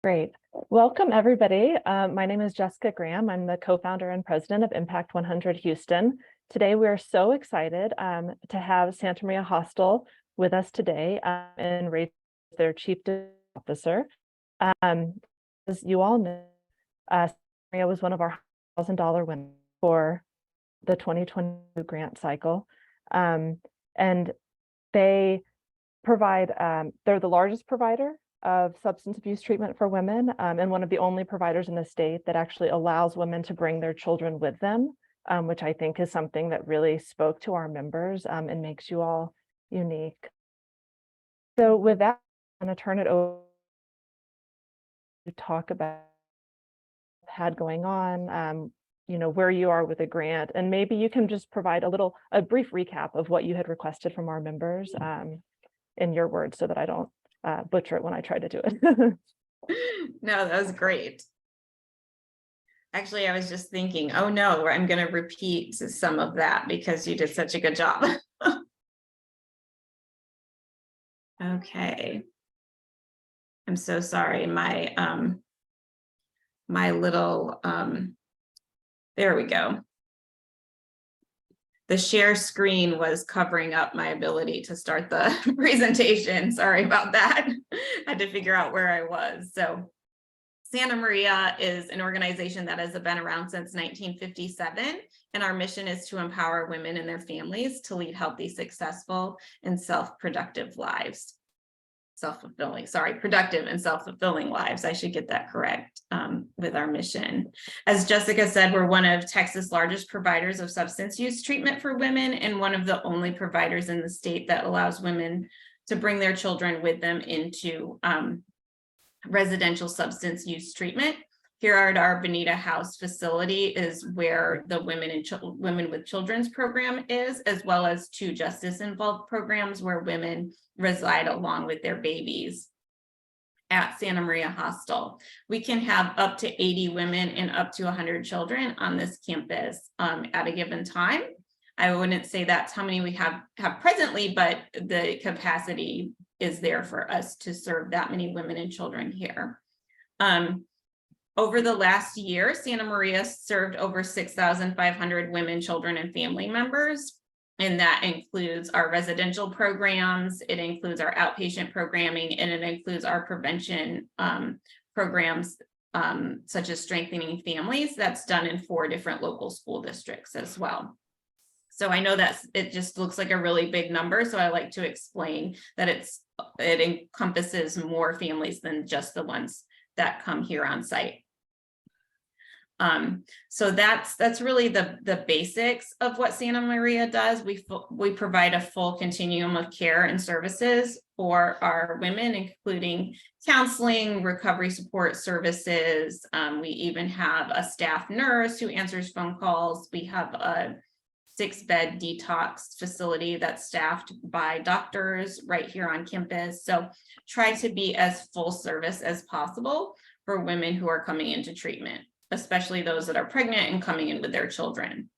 Great. Welcome, everybody. My name is Jessica Graham. I'm the co-founder and president of Impact 100 Houston. Today, we are so excited to have Santa Maria Hostel with us today and Rachel, their chief officer. As you all know, Santa Maria was one of our $1,000 winners for the 2022 grant cycle. And they provide, they're the largest provider of substance abuse treatment for women, and one of the only providers in the state that actually allows women to bring their children with them, which I think is something that really spoke to our members and makes you all unique. So with that, I'm going to turn it over to talk about what had going on, where you are with the grant, and maybe you can just provide a brief recap of what you had requested from our members in your words so that I don't butcher it when I try to do it. No, that was great. Actually, I was just thinking, oh no, I'm going to repeat some of that because you did such a good job. Okay. I'm so sorry. My little, there we go. The share screen was covering up my ability to start the presentation. Sorry about that. I had to figure out where I was. So Santa Maria is an organization that has been around since 1957, and our mission is to empower women and their families to lead healthy, successful, and self-productive lives. Productive and self-fulfilling lives. I should get that correct with our mission. As Jessica said, we're one of Texas' largest providers of substance use treatment for women and one of the only providers in the state that allows women to bring their children with them into residential substance use treatment. Here at our Bonita House facility is where the Women with Children's program is, as well as two justice-involved programs where women reside along with their babies at Santa Maria Hostel. We can have up to 80 women and up to 100 children on this campus at a given time. I wouldn't say that's how many we have presently, but the capacity is there for us to serve that many women and children here. Over the last year, Santa Maria served over 6,500 women, children, and family members. And that includes our residential programs, it includes our outpatient programming, and it includes our prevention programs, such as strengthening families. That's done in 4 different local school districts as well. So I know that it just looks like a really big number. So I like to explain that it encompasses more families than just the ones that come here on site. So that's really the basics of what Santa Maria does. We provide a full continuum of care and services for our women, including counseling, recovery support services. We even have a staff nurse who answers phone calls. We have a 6-bed detox facility that's staffed by doctors right here on campus. So try to be as full service as possible for women who are coming into treatment, especially those that are pregnant and coming in with their children.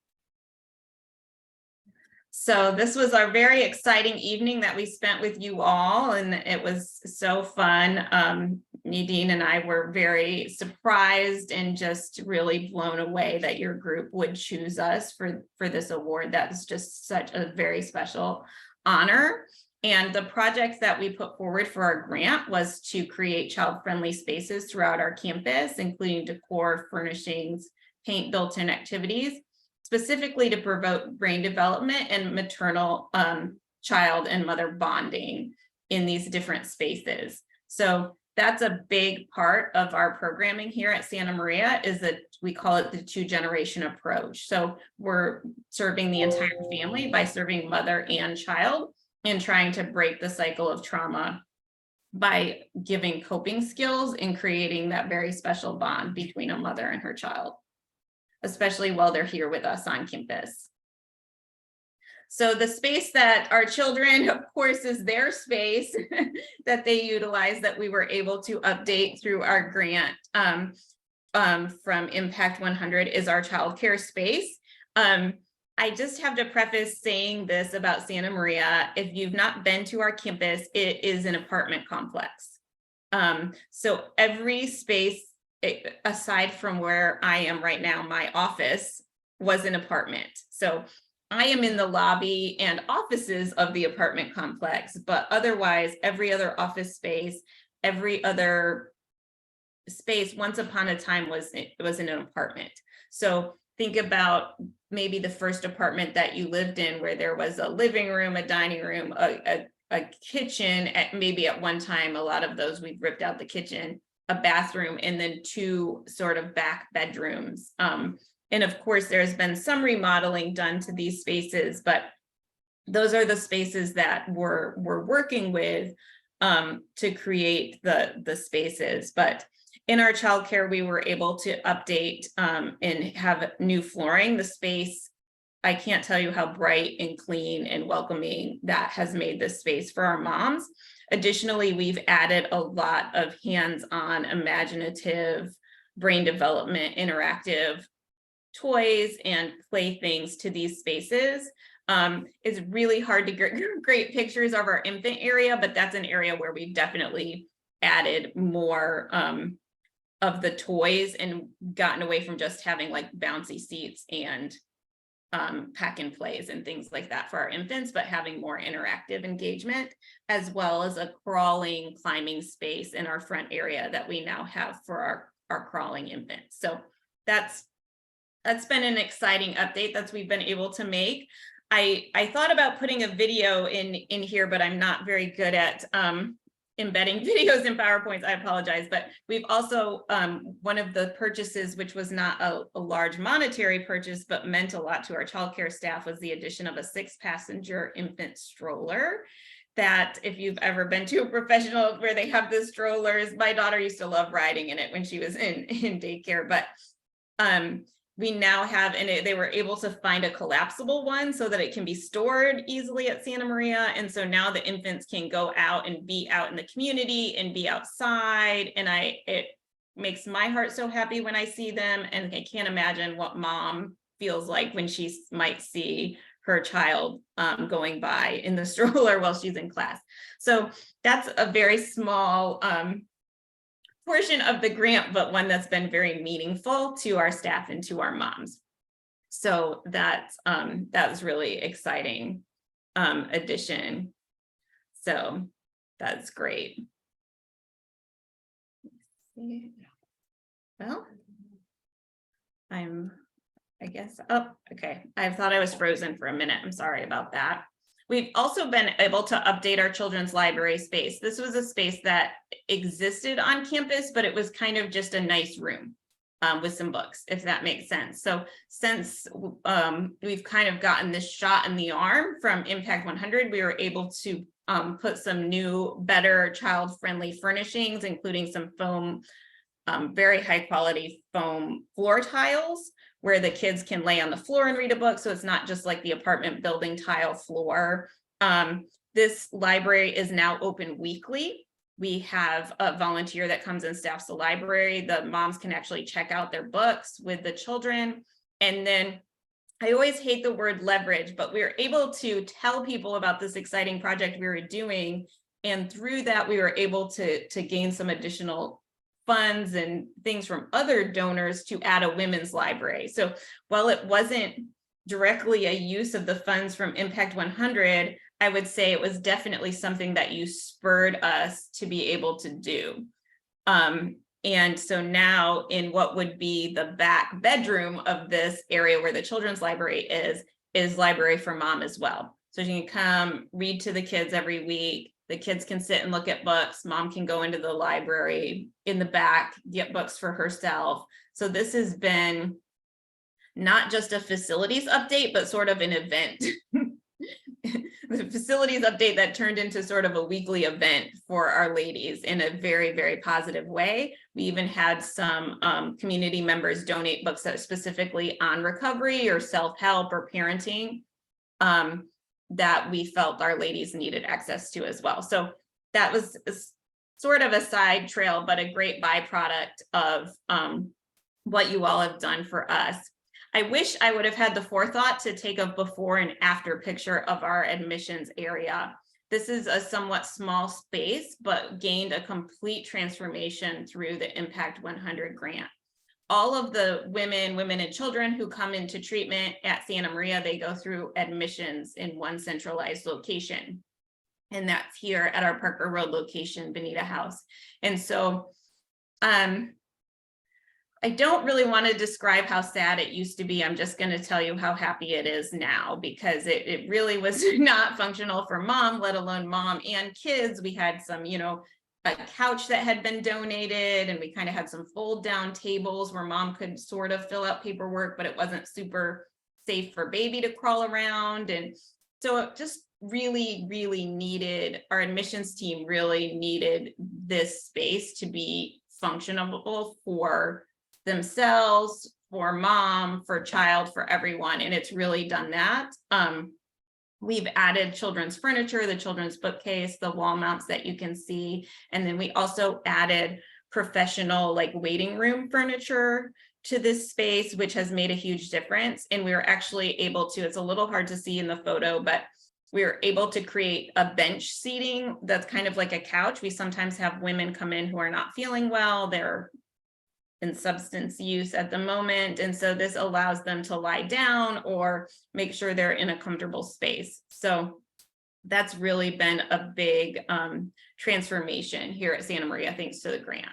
So this was our very exciting evening that we spent with you all, and it was so fun. Nadine and I were very surprised and just really blown away that your group would choose us for this award. That's just such a very special honor. And the projects that we put forward for our grant was to create child-friendly spaces throughout our campus, including decor, furnishings, paint built-in activities, specifically to promote brain development and maternal child and mother bonding in these different spaces. So that's a big part of our programming here at Santa Maria, is that we call it the 2-generation approach. So we're serving the entire family by serving mother and child, and trying to break the cycle of trauma by giving coping skills and creating that very special bond between a mother and her child, especially while they're here with us on campus. So the space that our children, of course, is their space that they utilize, that we were able to update through our grant from Impact 100, is our childcare space. I just have to preface saying this about Santa Maria. If you've not been to our campus, it is an apartment complex. So every space, aside from where I am right now, my office was an apartment. So I am in the lobby and offices of the apartment complex, but otherwise every other office space, every other space once upon a time was in an apartment. So think about maybe the first apartment that you lived in, where there was a living room, a dining room, a kitchen. Maybe at one time, a lot of those we've ripped out the kitchen, a bathroom, and then 2 sort of back bedrooms. And of course, there's been some remodeling done to these spaces, but those are the spaces that we're working with to create the spaces. But in our childcare, we were able to update and have new flooring. The space, I can't tell you how bright and clean and welcoming that has made this space for our moms. Additionally, we've added a lot of hands-on, imaginative, brain development, interactive toys and playthings to these spaces. It's really hard to get great pictures of our infant area, but that's an area where we've definitely added more of the toys and gotten away from just having like bouncy seats and pack and plays and things like that for our infants, but having more interactive engagement, as well as a crawling, climbing space in our front area that we now have for our crawling infants. So that's been an exciting update that we've been able to make. I thought about putting a video in here, but I'm not very good at embedding videos in PowerPoints. I apologize, but we've also, one of the purchases, which was not a large monetary purchase, but meant a lot to our childcare staff, was the addition of a 6-passenger infant stroller. That if you've ever been to a professional where they have the strollers, my daughter used to love riding in it when she was in daycare, but we now have, and they were able to find a collapsible one so that it can be stored easily at Santa Maria. And so now the infants can go out and be out in the community and be outside. And it makes my heart so happy when I see them. And I can't imagine what mom feels like when she might see her child going by in the stroller while she's in class. So that's a very small portion of the grant, but one that's been very meaningful to our staff and to our moms. So that was really exciting addition. So that's great. Well, I guess, oh, okay. I thought I was frozen for a minute. I'm sorry about that. We've also been able to update our children's library space. This was a space that existed on campus, but it was kind of just a nice room with some books, if that makes sense. So since we've kind of gotten this shot in the arm from Impact 100, we were able to put some new, better child-friendly furnishings, including some foam, very high quality foam floor tiles, where the kids can lay on the floor and read a book. So it's not just like the apartment building tile floor. This library is now open weekly. We have a volunteer that comes and staffs the library. The moms can actually check out their books with the children. And then I always hate the word leverage, but we were able to tell people about this exciting project we were doing. And through that, we were able to gain some additional funds and things from other donors to add a women's library. So while it wasn't directly a use of the funds from Impact 100, I would say it was definitely something that you spurred us to be able to do. And so now in what would be the back bedroom of this area where the children's library is library for mom as well. So you can come read to the kids every week. The kids can sit and look at books. Mom can go into the library in the back, get books for herself. So this has been not just a facilities update, but sort of an event. The facilities update that turned into sort of a weekly event for our ladies in a very, very positive way. We even had some community members donate books that are specifically on recovery or self-help or parenting. That we felt our ladies needed access to as well. So that was sort of a side trail, but a great byproduct of what you all have done for us. I wish I would have had the forethought to take a before and after picture of our admissions area. this is a somewhat small space, but gained a complete transformation through the Impact 100 grant. All of the women and children who come into treatment at Santa Maria, they go through admissions in one centralized location. And that's here at our Parker Road location, Bonita House. And so I don't really want to describe how sad it used to be. I'm just going to tell you how happy it is now, because it really was not functional for mom, let alone mom and kids. We had some, a couch that had been donated, and we kind of had some fold down tables where mom could sort of fill out paperwork, but it wasn't super safe for baby to crawl around. And so it just really needed, our admissions team really needed this space to be functional for themselves, for mom, for child, for everyone. And it's really done that. We've added children's furniture, the children's bookcase, the wall mounts that you can see. And then we also added professional waiting room furniture to this space, which has made a huge difference. And we were actually able to, it's a little hard to see in the photo, but we were able to create a bench seating that's kind of like a couch. We sometimes have women come in who are not feeling well. They're in substance use at the moment. And so this allows them to lie down or make sure they're in a comfortable space. So that's really been a big transformation here at Santa Maria, thanks to the grant.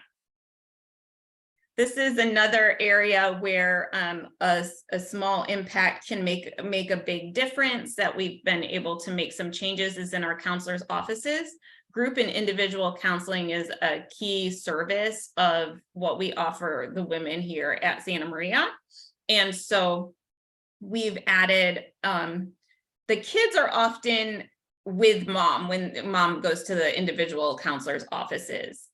This is another area where a small impact can make a big difference, that we've been able to make some changes, is in our counselors' offices. Group and individual counseling is a key service of what we offer the women here at Santa Maria. And so we've added, the kids are often with mom when mom goes to the individual counselors' offices.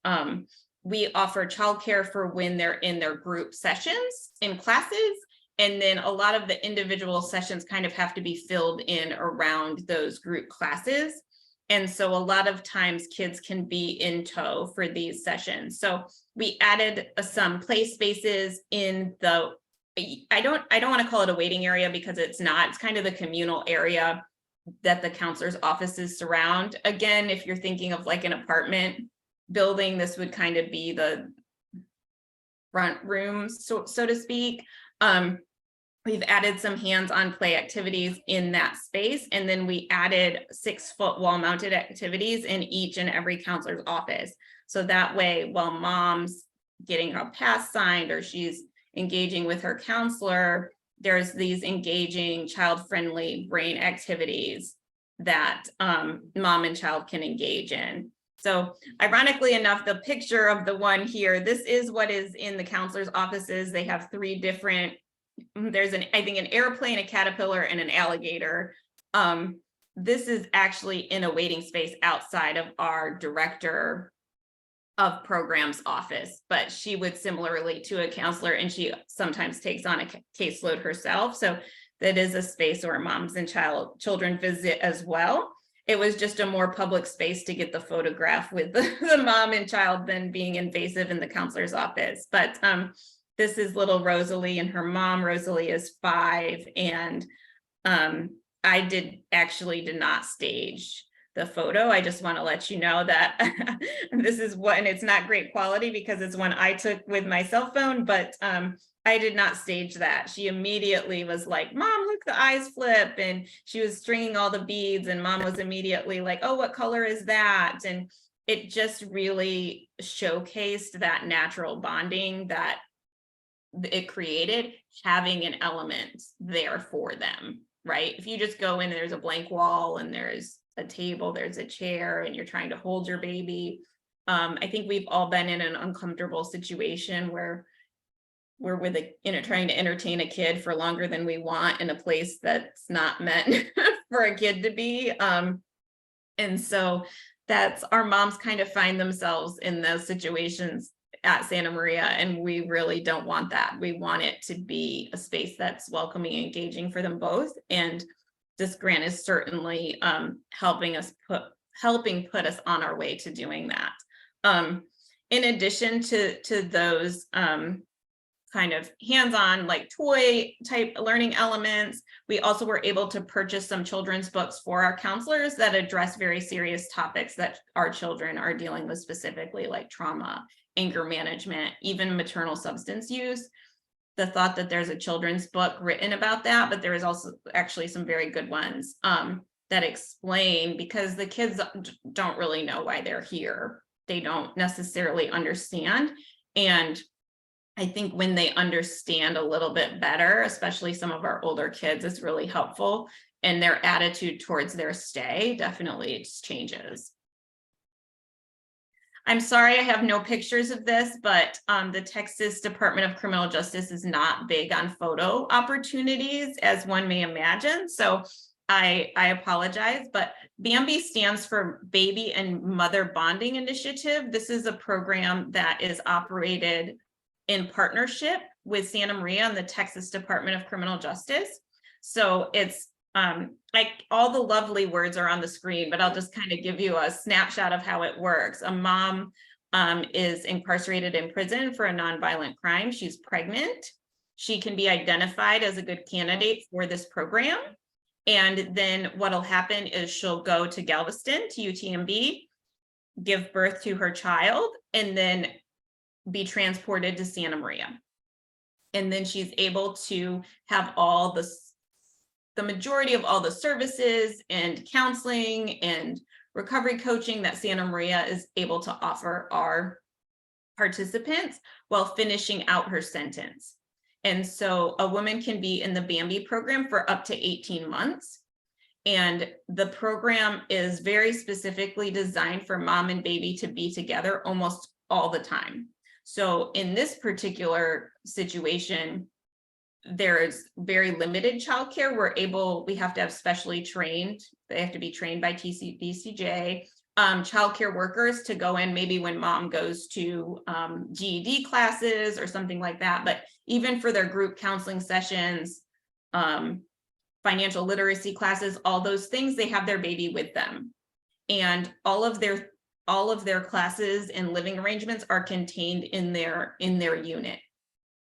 We offer childcare for when they're in their group sessions in classes. And then a lot of the individual sessions kind of have to be filled in around those group classes. And so a lot of times kids can be in tow for these sessions. So we added some play spaces in the, I don't want to call it a waiting area, because it's not, it's kind of the communal area that the counselor's offices surround. Again, if you're thinking of like an apartment building, this would kind of be the front room, so to speak. We've added some hands-on play activities in that space. And then we added 6-foot wall-mounted activities in each and every counselor's office. So that way, while mom's getting her pass signed or she's engaging with her counselor, there's these engaging child-friendly brain activities that mom and child can engage in. So ironically enough, the picture of the one here, this is what is in the counselor's offices. They have 3 different, there's I think an airplane, a caterpillar, and an alligator. This is actually in a waiting space outside of our director of programs office, but she would similarly to a counselor, and she sometimes takes on a caseload herself. So that is a space where moms and children visit as well. It was just a more public space to get the photograph with the mom and child than being invasive in the counselor's office. But this is little Rosalie and her mom. Rosalie is 5, and I did not stage the photo. I just want to let you know that this is one, and it's not great quality because it's one I took with my cell phone, but I did not stage that. She immediately was like, "Mom, look, the eyes flip." And she was stringing all the beads, and mom was immediately like, "Oh, what color is that?" And it just really showcased that natural bonding that it created, having an element there for them, right? If you just go in and there's a blank wall and there's a table, there's a chair, and you're trying to hold your baby. I think we've all been in an uncomfortable situation where we're with trying to entertain a kid for longer than we want in a place that's not meant for a kid to be. And so that's, our moms kind of find themselves in those situations at Santa Maria, and we really don't want that. We want it to be a space that's welcoming and engaging for them both. And this grant is certainly helping put us on our way to doing that. In addition to those kind of hands-on, like toy type learning elements. We also were able to purchase some children's books for our counselors that address very serious topics that our children are dealing with, specifically like trauma, anger management, even maternal substance use. The thought that there's a children's book written about that, but there is also actually some very good ones that explain, because the kids don't really know why they're here. They don't necessarily understand. And I think when they understand a little bit better, especially some of our older kids, it's really helpful. And their attitude towards their stay definitely changes. I'm sorry I have no pictures of this, but the Texas Department of Criminal Justice is not big on photo opportunities, as one may imagine. So I apologize, but BAMBI stands for Baby and Mother Bonding Initiative. This is a program that is operated in partnership with Santa Maria and the Texas Department of Criminal Justice. So it's like all the lovely words are on the screen, but I'll just kind of give you a snapshot of how it works. A mom is incarcerated in prison for a nonviolent crime. She's pregnant. She can be identified as a good candidate for this program. And then what'll happen is she'll go to Galveston, to UTMB, give birth to her child, and then be transported to Santa Maria. And then she's able to have all the majority of all the services and counseling and recovery coaching that Santa Maria is able to offer our participants while finishing out her sentence. And so a woman can be in the BAMBI program for up to 18 months. And the program is very specifically designed for mom and baby to be together almost all the time. So in this particular situation, there's very limited childcare. We have to have specially trained, they have to be trained by BCJ, childcare workers to go in maybe when mom goes to GED classes or something like that. But even for their group counseling sessions, financial literacy classes, all those things, they have their baby with them. And all of their classes and living arrangements are contained in their unit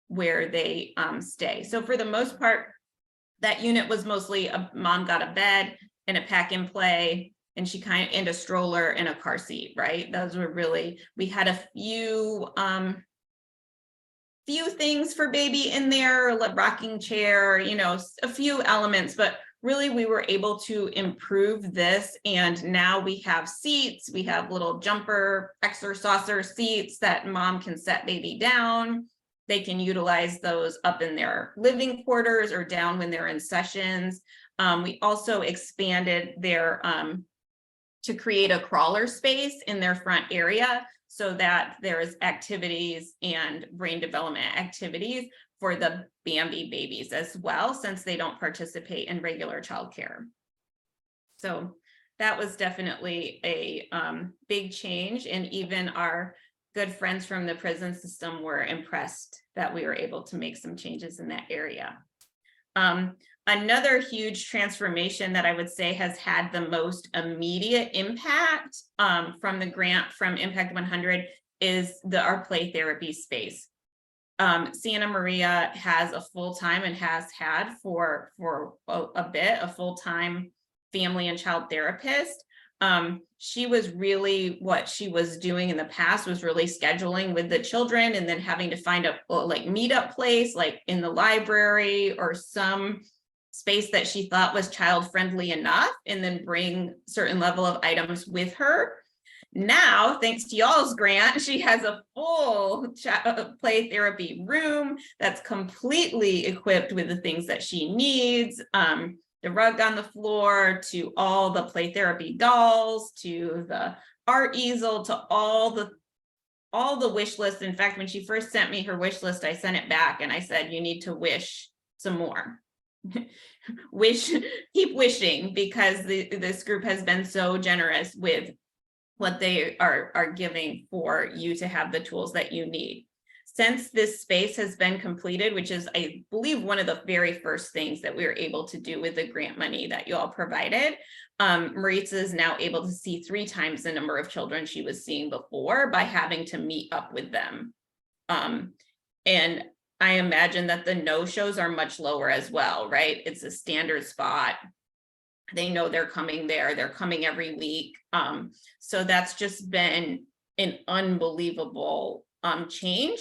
where they stay. So for the most part, that unit was mostly a mom got a bed and a pack and play, and and a stroller and a car seat, right? Those were really, we had a few things for baby in there, like rocking chair, a few elements, but really we were able to improve this. And now we have seats, we have little jumper saucer seats that mom can set baby down. They can utilize those up in their living quarters or down when they're in sessions. We also expanded to create a crawler space in their front area so that there's activities and brain development activities for the BAMBI babies as well, since they don't participate in regular childcare. So that was definitely a big change, and even our good friends from the prison system were impressed that we were able to make some changes in that area. Another huge transformation that I would say has had the most immediate impact from the grant from Impact 100 is our play therapy space. Santa Maria has a full-time and has had for a bit a full-time family and child therapist. She was really, what she was doing in the past was really scheduling with the children and then having to find a meetup place, like in the library or some space that she thought was child friendly enough, and then bring certain level of items with her. Now, thanks to y'all's grant, she has a full play therapy room that's completely equipped with the things that she needs. The rug on the floor, to all the play therapy dolls, to the art easel, to all the wish lists. In fact, when she first sent me her wish list, I sent it back and I said, you need to wish some more. Keep wishing, because this group has been so generous with what they are giving for you to have the tools that you need. Since this space has been completed, which is, I believe, one of the very first things that we were able to do with the grant money that you all provided, Maritza is now able to see 3 times the number of children she was seeing before by having to meet up with them. And I imagine that the no-shows are much lower as well, right? It's a standard spot. They know they're coming there. They're coming every week. So that's just been an unbelievable change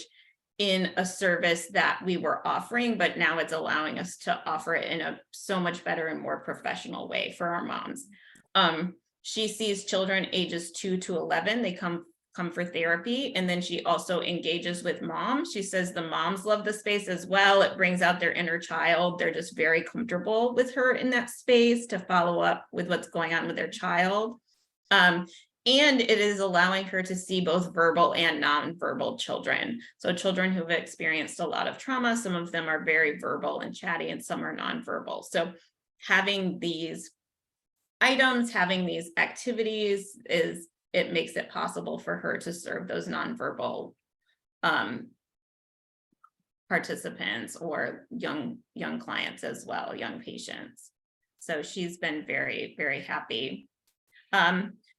in a service that we were offering, but now it's allowing us to offer it in a so much better and more professional way for our moms. She sees children ages 2 to 11. They come for therapy, and then she also engages with moms. She says the moms love the space as well. It brings out their inner child. They're just very comfortable with her in that space to follow up with what's going on with their child. And it is allowing her to see both verbal and nonverbal children. So children who've experienced a lot of trauma, some of them are very verbal and chatty, and some are nonverbal. So having these items, having these activities, it makes it possible for her to serve those nonverbal participants or young clients as well, young patients. So she's been very, very happy.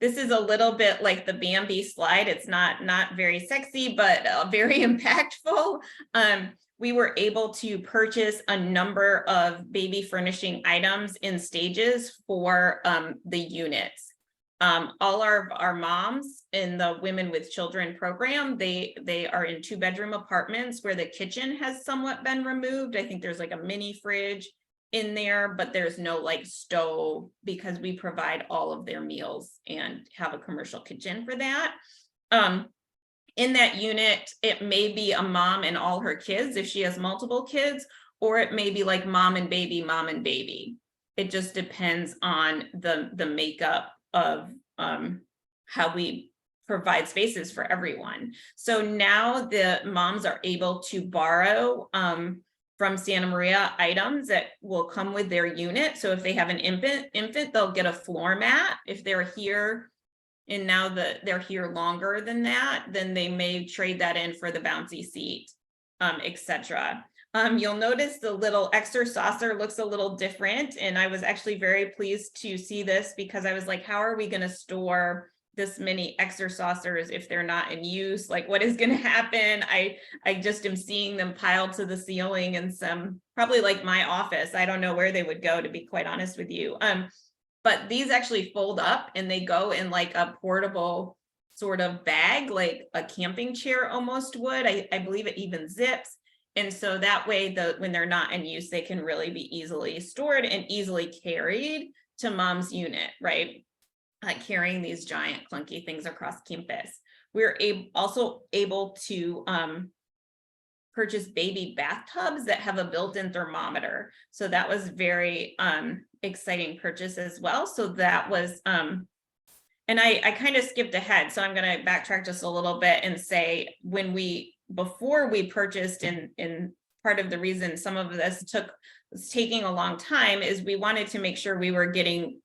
This is a little bit like the Bambi slide. It's not very sexy, but very impactful. We were able to purchase a number of baby furnishing items in stages for the units. All our moms in the Women with Children program, they are in 2-bedroom apartments where the kitchen has somewhat been removed. I think there's like a mini fridge in there, but there's no like stove because we provide all of their meals and have a commercial kitchen for that. In that unit, it may be a mom and all her kids if she has multiple kids, or it may be like mom and baby. It just depends on the makeup of how we provide spaces for everyone. So now the moms are able to borrow from Santa Maria items that will come with their unit. So if they have an infant, they'll get a floor mat. If they're here and now they're here longer than that, then they may trade that in for the bouncy seat, etc. You'll notice the little extra saucer looks a little different. And I was actually very pleased to see this because I was like, how are we going to store this many extra saucers if they're not in use? Like, what is going to happen? I just am seeing them piled to the ceiling in some, probably like my office. I don't know where they would go, to be quite honest with you. But these actually fold up and they go in like a portable sort of bag, like a camping chair almost would. I believe it even zips. And so that way, when they're not in use, they can really be easily stored and easily carried to mom's unit, right? Like carrying these giant clunky things across campus. We're also able to purchase baby bathtubs that have a built-in thermometer. So that was very exciting purchase as well. So that was, and I kind of skipped ahead. So I'm going to backtrack just a little bit and say before we purchased, and part of the reason some of this was taking a long time is we wanted to make sure we were getting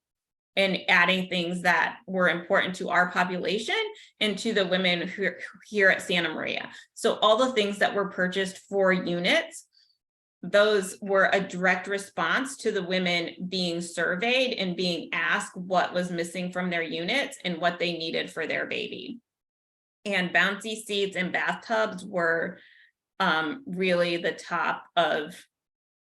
and adding things that were important to our population and to the women who are here at Santa Maria. So all the things that were purchased for units, those were a direct response to the women being surveyed and being asked what was missing from their units and what they needed for their baby. And bouncy seats and bathtubs were really the top of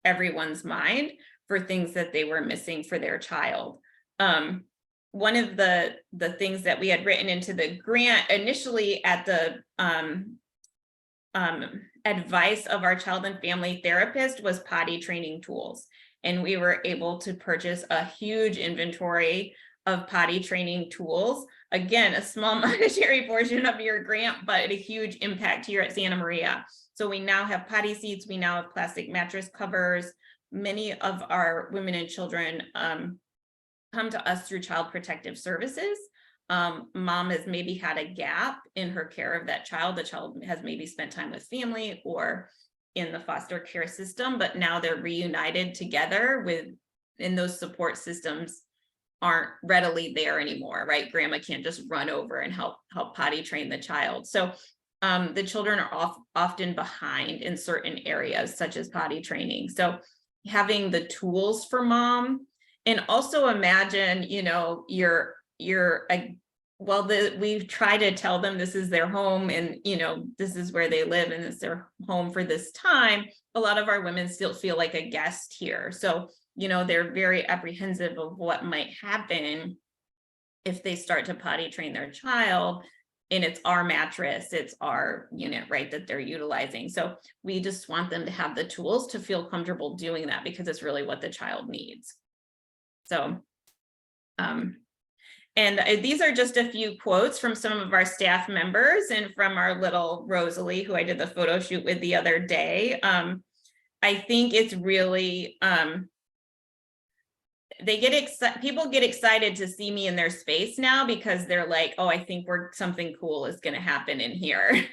everyone's mind for things that they were missing for their child. One of the things that we had written into the grant initially at the advice of our child and family therapist was potty training tools. And we were able to purchase a huge inventory of potty training tools. Again, a small monetary portion of your grant, but a huge impact here at Santa Maria. So we now have potty seats. We now have plastic mattress covers. Many of our women and children come to us through Child Protective Services. Mom has maybe had a gap in her care of that child. The child has maybe spent time with family or in the foster care system, but now they're reunited together and those support systems aren't readily there anymore, right? Grandma can't just run over and help potty train the child. So the children are often behind in certain areas, such as potty training. So having the tools for mom. And also imagine, you're well, we try to tell them this is their home and, this is where they live and it's their home for this time. A lot of our women still feel like a guest here. So, they're very apprehensive of what might happen if they start to potty train their child and it's our mattress, it's our unit, right, that they're utilizing. So we just want them to have the tools to feel comfortable doing that because it's really what the child needs. So, and these are just a few quotes from some of our staff members and from our little Rosalie, who I did the photo shoot with the other day. I think it's really, people get excited to see me in their space now because they're like, oh, I think something cool is going to happen in here.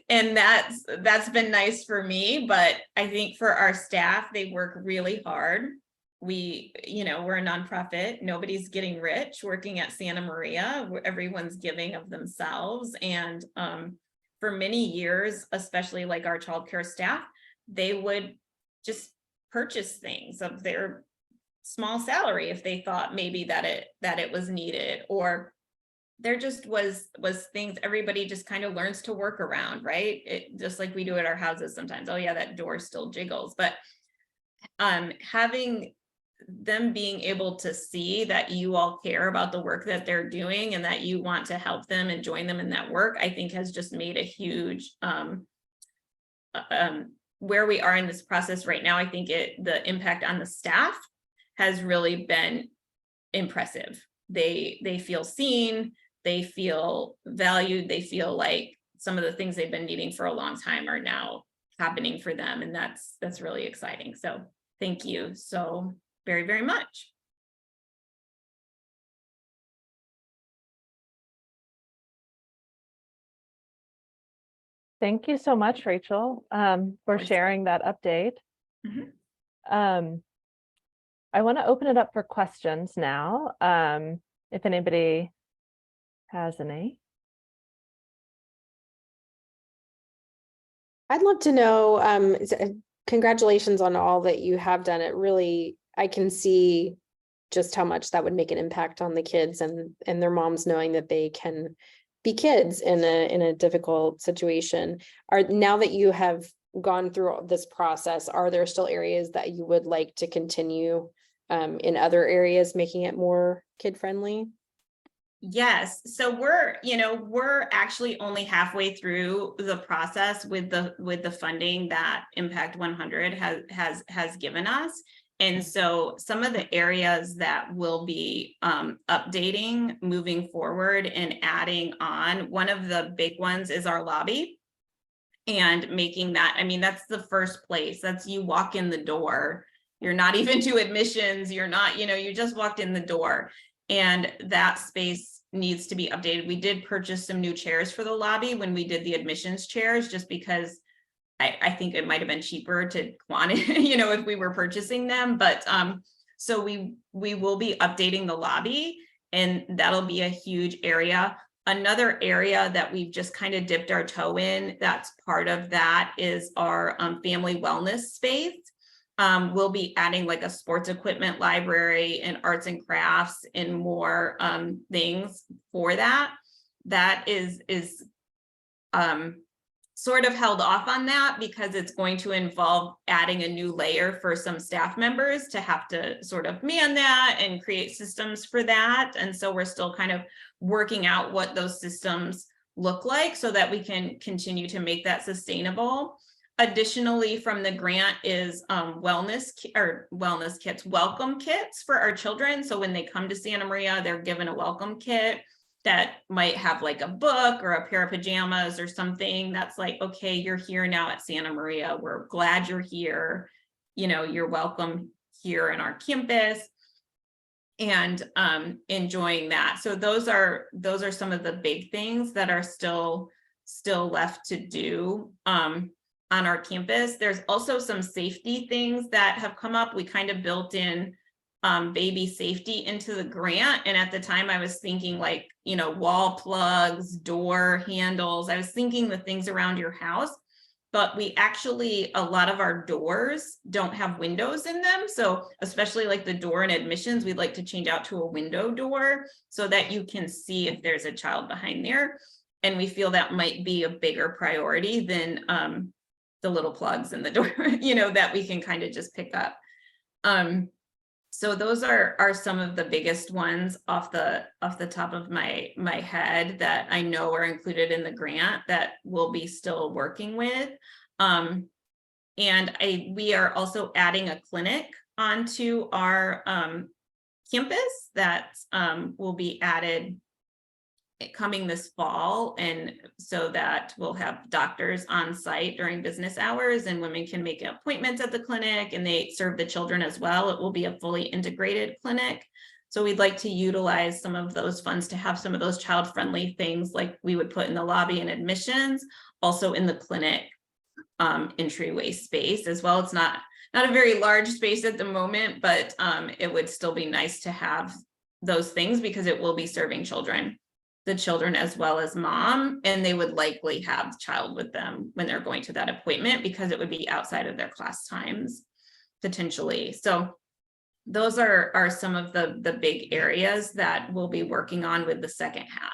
And that's been nice for me, but I think for our staff, they work really hard. We're a nonprofit. Nobody's getting rich working at Santa Maria. Everyone's giving of themselves. And for many years, especially like our childcare staff, they would just purchase things of their small salary if they thought maybe that it was needed, or there just was things everybody just kind of learns to work around, right? Just like we do at our houses sometimes. Oh yeah, that door still jiggles. But having them being able to see that you all care about the work that they're doing and that you want to help them and join them in that work, I think has just made a huge where we are in this process right now. I think the impact on the staff has really been impressive. They feel seen, they feel valued, they feel like some of the things they've been needing for a long time are now happening for them. And that's really exciting. So thank you so very, very much. Thank you so much, Rachel, for sharing that update. Mm-hmm. I want to open it up for questions now, if anybody has any. I'd love to know, congratulations on all that you have done. I can see just how much that would make an impact on the kids and their moms, knowing that they can be kids in a difficult situation. Now that you have gone through this process, are there still areas that you would like to continue in other areas, making it more kid friendly? Yes. So we're actually only halfway through the process with the funding that Impact 100 has given us. And so some of the areas that we'll be updating moving forward and adding on, one of the big ones is our lobby. And making that, I mean, that's the first place. That's you walk in the door. You're not even to admissions. You're not, you just walked in the door. And that space needs to be updated. We did purchase some new chairs for the lobby when we did the admissions chairs, just because I think it might have been cheaper to if we were purchasing them. But so we will be updating the lobby, and that'll be a huge area. Another area that we've just kind of dipped our toe in, that's part of that, is our family wellness space. We'll be adding like a sports equipment library and arts and crafts and more things for that. That is sort of held off on that because it's going to involve adding a new layer for some staff members to have to sort of man that and create systems for that. And so we're still kind of working out what those systems look like so that we can continue to make that sustainable. Additionally, from the grant is wellness kits, welcome kits for our children. So when they come to Santa Maria, they're given a welcome kit that might have like a book or a pair of pajamas or something that's like, okay, you're here now at Santa Maria. We're glad you're here. You're welcome here in our campus, and enjoying that. So those are some of the big things that are still left to do on our campus. There's also some safety things that have come up. We kind of built in baby safety into the grant. And at the time I was thinking like, wall plugs, door handles. I was thinking the things around your house. but we actually, a lot of our doors don't have windows in them. So especially like the door in admissions, we'd like to change out to a window door so that you can see if there's a child behind there. And we feel that might be a bigger priority than the little plugs in the door, that we can kind of just pick up. So those are some of the biggest ones off the top of my head that I know are included in the grant that we'll be still working with. And we are also adding a clinic onto our campus that will be added coming this fall, and so that we'll have doctors on site during business hours, and women can make appointments at the clinic, and they serve the children as well. It will be a fully integrated clinic. So we'd like to utilize some of those funds to have some of those child-friendly things like we would put in the lobby and admissions, also in the clinic entryway space as well. It's not a very large space at the moment, but it would still be nice to have those things because it will be serving the children as well as mom, and they would likely have the child with them when they're going to that appointment because it would be outside of their class times potentially. So those are some of the big areas that we'll be working on with the second half.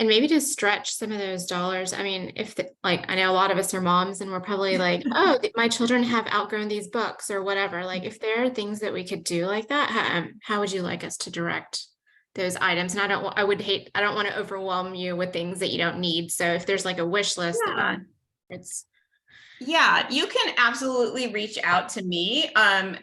And maybe to stretch some of those dollars. I mean, I know a lot of us are moms and we're probably like, oh, my children have outgrown these books or whatever. Like if there are things that we could do like that, how would you like us to direct those items? And I don't want to overwhelm you with things that you don't need. So if there's like a wish list, Yeah, you can absolutely reach out to me.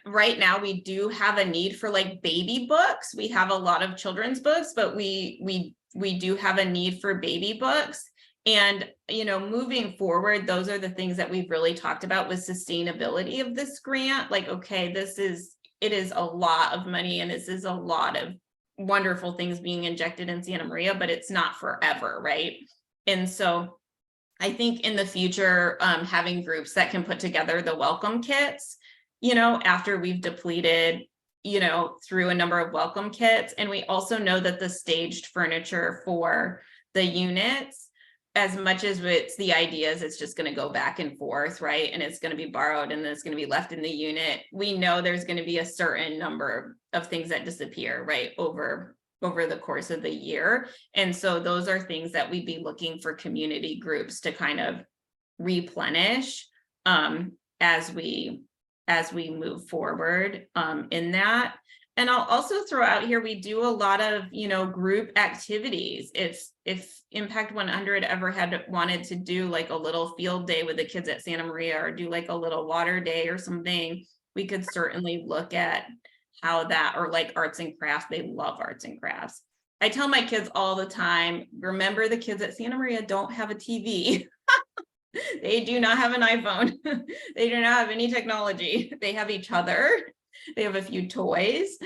Right now we do have a need for like baby books. We have a lot of children's books, but we do have a need for baby books. And, moving forward, those are the things that we've really talked about with sustainability of this grant. Like, okay, it is a lot of money and this is a lot of wonderful things being injected in Santa Maria, but it's not forever, right? And so I think in the future, having groups that can put together the welcome kits, after we've depleted through a number of welcome kits. And we also know that the staged furniture for the units, as much as it's the ideas, it's just going to go back and forth, right? And it's going to be borrowed and then it's going to be left in the unit. We know there's going to be a certain number of things that disappear, right, over the course of the year. And so those are things that we'd be looking for community groups to kind of replenish as we move forward in that. And I'll also throw out here, we do a lot of, group activities. If Impact 100 ever had wanted to do like a little field day with the kids at Santa Maria or do like a little water day or something, we could certainly look at how that, or like arts and crafts. They love arts and crafts. I tell my kids all the time, remember the kids at Santa Maria don't have a TV. They do not have an iPhone. They do not have any technology. They have each other. They have a few toys.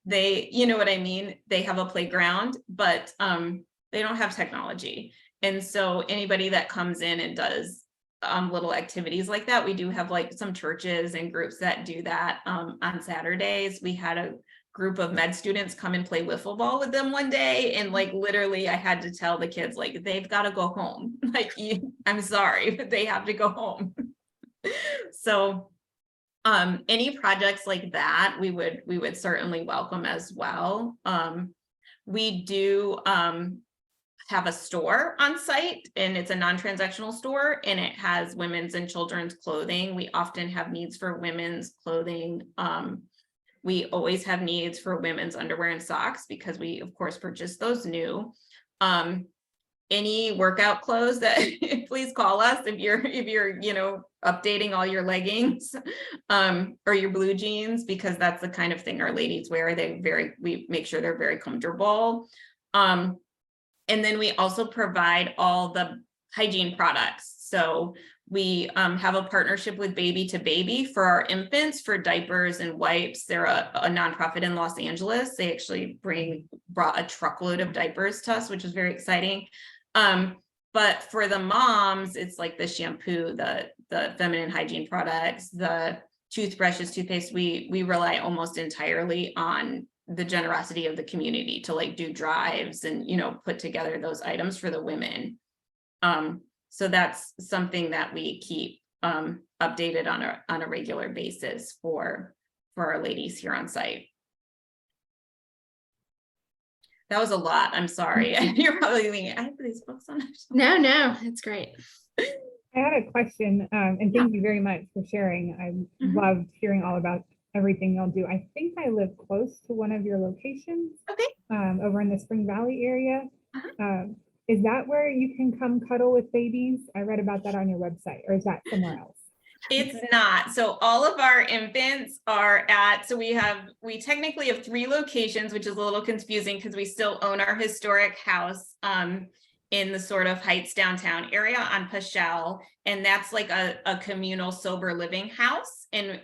They, you know what I mean? They have a playground, but they don't have technology. And so anybody that comes in and does little activities like that, we do have like some churches and groups that do that on Saturdays. We had a group of med students come and play wiffle ball with them one day, and like literally I had to tell the kids like they've got to go home. Like, I'm sorry, but they have to go home. So any projects like that we would certainly welcome as well. We do have a store on site, and it's a non-transactional store, and it has women's and children's clothing. We often have needs for women's clothing. We always have needs for women's underwear and socks because we of course purchase those new. Any workout clothes that please call us if you're updating all your leggings or your blue jeans, because that's the kind of thing our ladies wear. We make sure they're very comfortable. And then we also provide all the hygiene products. So we have a partnership with Baby to Baby for our infants for diapers and wipes. They're a nonprofit in Los Angeles. They actually brought a truckload of diapers to us, which is very exciting. But for the moms, it's like the shampoo, the feminine hygiene products, the toothbrushes, toothpaste. We rely almost entirely on the generosity of the community to like do drives and put together those items for the women. So that's something that we keep updated on a regular basis for our ladies here on site. That was a lot. I'm sorry. You're probably thinking, I have these books on it. No, it's great. I had a question, and thank you very much for sharing. I Mhm. loved hearing all about everything y'all do. I think I live close to one of your locations. Okay. Over in the Spring Valley area. Uh-huh. Is that where you can come cuddle with babies? I read about that on your website, or is that somewhere else? It's not. So all of our infants are at, so we technically have 3 locations, which is a little confusing because we still own our historic house in the sort of Heights downtown area on Paschal. And that's like a communal sober living house. And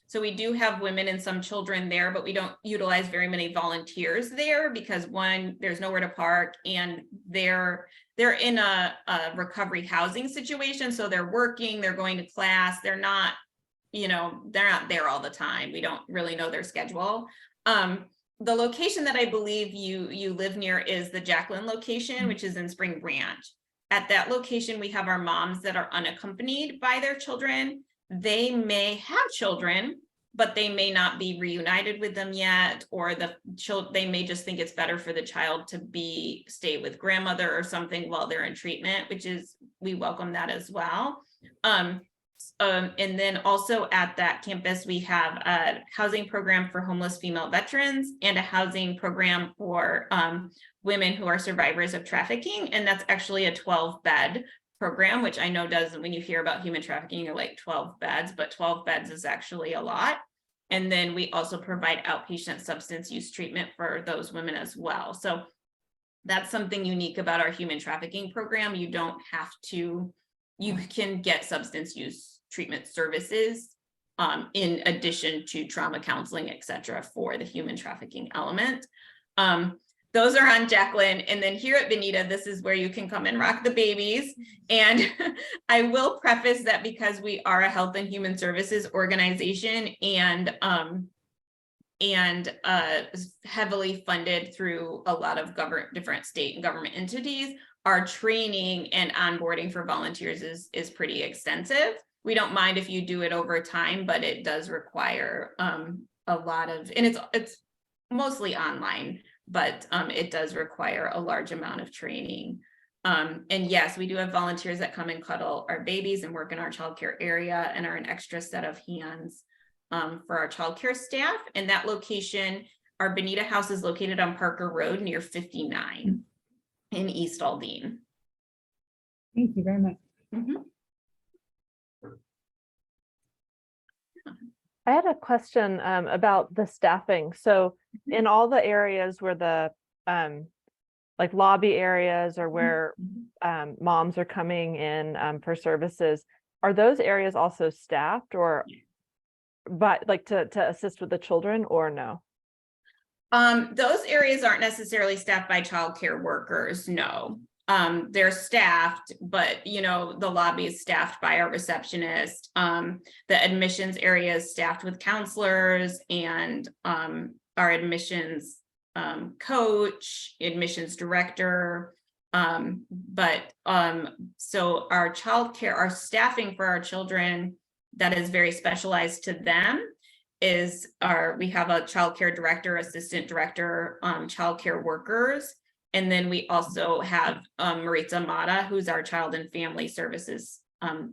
so we do have women and some children there, but we don't utilize very many volunteers there because one, there's nowhere to park, and they're in a recovery housing situation. So they're working, they're going to class, they're not there all the time. We don't really know their schedule. The location that I believe you live near is the Jacqueline location, which is in Spring Branch. At that location, we have our moms that are unaccompanied by their children. They may have children, but they may not be reunited with them yet, or they may just think it's better for the child to stay with grandmother or something while they're in treatment, we welcome that as well. And then also at that campus, we have a housing program for homeless female veterans and a housing program for women who are survivors of trafficking. And that's actually a 12-bed program, which I know when you hear about human trafficking, you're like 12 beds, but 12 beds is actually a lot. And then we also provide outpatient substance use treatment for those women as well. So that's something unique about our human trafficking program. You can get substance use treatment services in addition to trauma counseling, et cetera, for the human trafficking element. Those are on Jacqueline. And then here at Bonita, this is where you can come and rock the babies. And I will preface that because we are a health and human services organization and heavily funded through a lot of different state and government entities, our training and onboarding for volunteers is pretty extensive. We don't mind if you do it over time, but it does require a lot of, and it's mostly online, but it does require a large amount of training. And yes, we do have volunteers that come and cuddle our babies and work in our childcare area and are an extra set of hands for our childcare staff. And that location, our Bonita house, is located on Parker Road near 59 in East Aldine. Thank you very much. Mm-hmm. I had a question about the staffing. So in all the areas where the like lobby areas or where moms are coming in for services, are those areas also staffed or but like to assist with the children or no? Those areas aren't necessarily staffed by childcare workers, no. They're staffed, but the lobby is staffed by our receptionist. The admissions area is staffed with counselors and our admissions coach, admissions director. So our staffing for our children that is very specialized to them we have a childcare director, assistant director, childcare workers. And then we also have Maritza Mata, who's our child and family services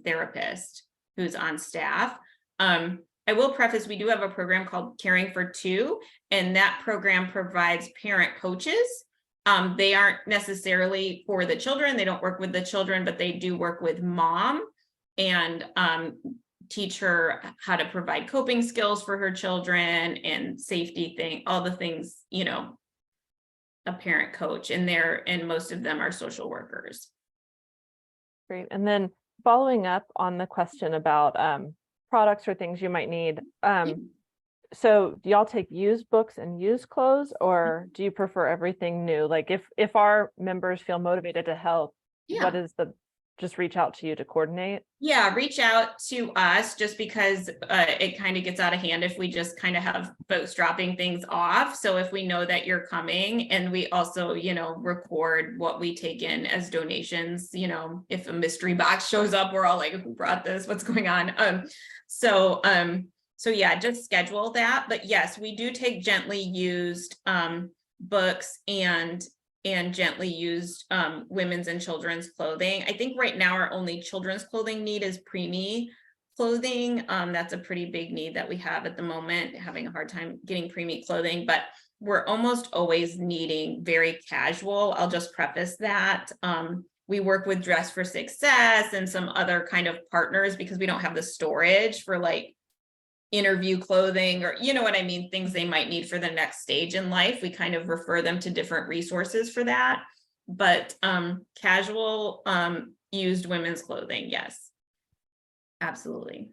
therapist, who's on staff. I will preface, we do have a program called Caring for Two, and that program provides parent coaches. They aren't necessarily for the children. They don't work with the children, but they do work with mom and teach her how to provide coping skills for her children and safety all the things, a parent coach, and most of them are social workers. Great. And then following up on the question about products or things you might need. So do y'all take used books and used clothes, or do you prefer everything new? Like if our members feel motivated to help, what is the just reach out to you to coordinate? Yeah, reach out to us just because it kind of gets out of hand if we just kind of have folks dropping things off. So if we know that you're coming, and we also, record what we take in as donations, if a mystery box shows up, we're all like, who brought this? What's going on? So yeah, just schedule that. But yes, we do take gently used books and gently used women's and children's clothing. I think right now our only children's clothing need is preemie clothing. That's a pretty big need that we have at the moment, having a hard time getting preemie clothing, but we're almost always needing very casual. I'll just preface that. We work with Dress for Success and some other kind of partners because we don't have the storage for like interview clothing, or you know what I mean, things they might need for the next stage in life. We kind of refer them to different resources for that. But casual used women's clothing, yes, absolutely.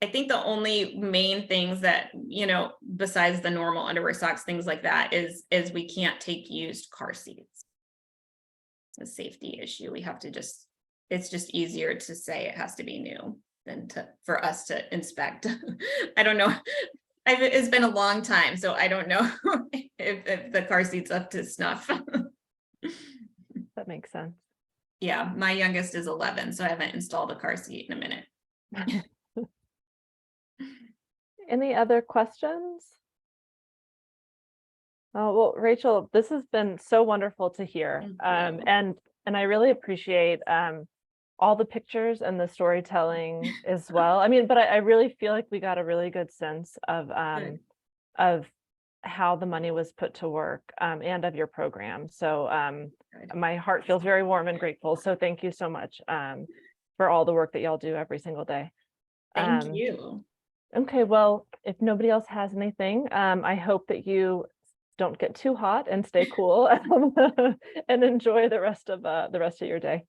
I think the only main things that, besides the normal underwear, socks, things like that, is we can't take used car seats. It's a safety issue. We have to it's just easier to say it has to be new than for us to inspect. I don't know. It's been a long time, so I don't know if the car seat's up to snuff. That makes sense. Yeah, my youngest is 11, so I haven't installed a car seat in a minute. Any other questions? Oh, well, Rachel, this has been so wonderful to hear. Thank you. And I really appreciate all the pictures and the storytelling as well. I mean, but I really feel like we got a really good sense of how the money was put to work, and of your program. So my heart feels very warm and grateful. So thank you so much for all the work that y'all do every single day. Thank you. Okay, well, if nobody else has anything, I hope that you don't get too hot and stay cool and enjoy the rest of your day.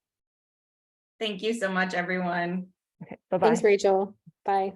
Thank you so much, everyone. Okay, bye-bye. Thanks, Rachel. Bye.